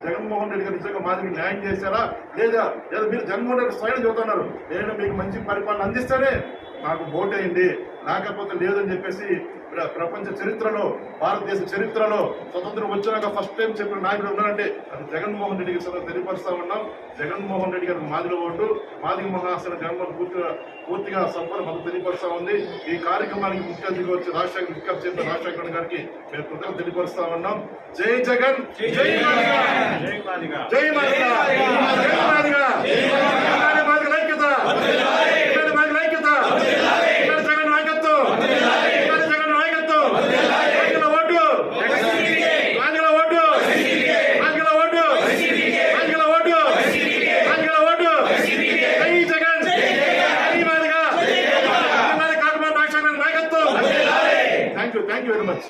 జగన్మోహన్ రెడ్డి గారు నిజంగా మాదిరికి న్యాయం చేశారా లేదా లేదా మీరు జగన్మోహన్ రెడ్డి స్వయం చెబుతున్నారు నేను మీకు మంచి పరిపాలన అందిస్తేనే నాకు ఓటేయండి, లేకపోతే లేదని చెప్పేసి ప్రపంచ చరిత్రలో భారతదేశ చరిత్రలో స్వతంత్రం వచ్చినాక ఫస్ట్ టైం చెప్పిన నాయకుడు ఉన్నారంటే అది జగన్మోహన్ రెడ్డి గారు తెలియపరుస్తా ఉన్నాం. జగన్మోహన్ రెడ్డి గారికి మాదిలో ఓటు, మాదిగ మహాసన జగన్మోహన్ పూర్తిగా సంపూర్ణ మద్దతు తెలియపరుస్తా ఉంది. ఈ కార్యక్రమానికి ముఖ్య అతిథిగా వచ్చి రాజశేఖర్ విజ్ఞప్తి చేసిన రాజశేఖర్ గారికి మేము కృతజ్ఞత తెలియపరుస్తా ఉన్నాం. జై జగన్, జై మాదిగ, జై మాదిగ, జై మాదిగ, మాదిగ ఐక్యత, మాదిగ ఐక్యత, జగన్ నాయకత్వం, జగన్ నాయకత్వం, మాదిగల ఓటు, మాదిగల ఓటు, మాదిగల ఓటు, మాదిగల ఓటు, మాదిగల ఓటు, జై జగన్, జై మాదిగ, కాకమాన రాజశేఖర్ నాయకత్వం. Thank you very much.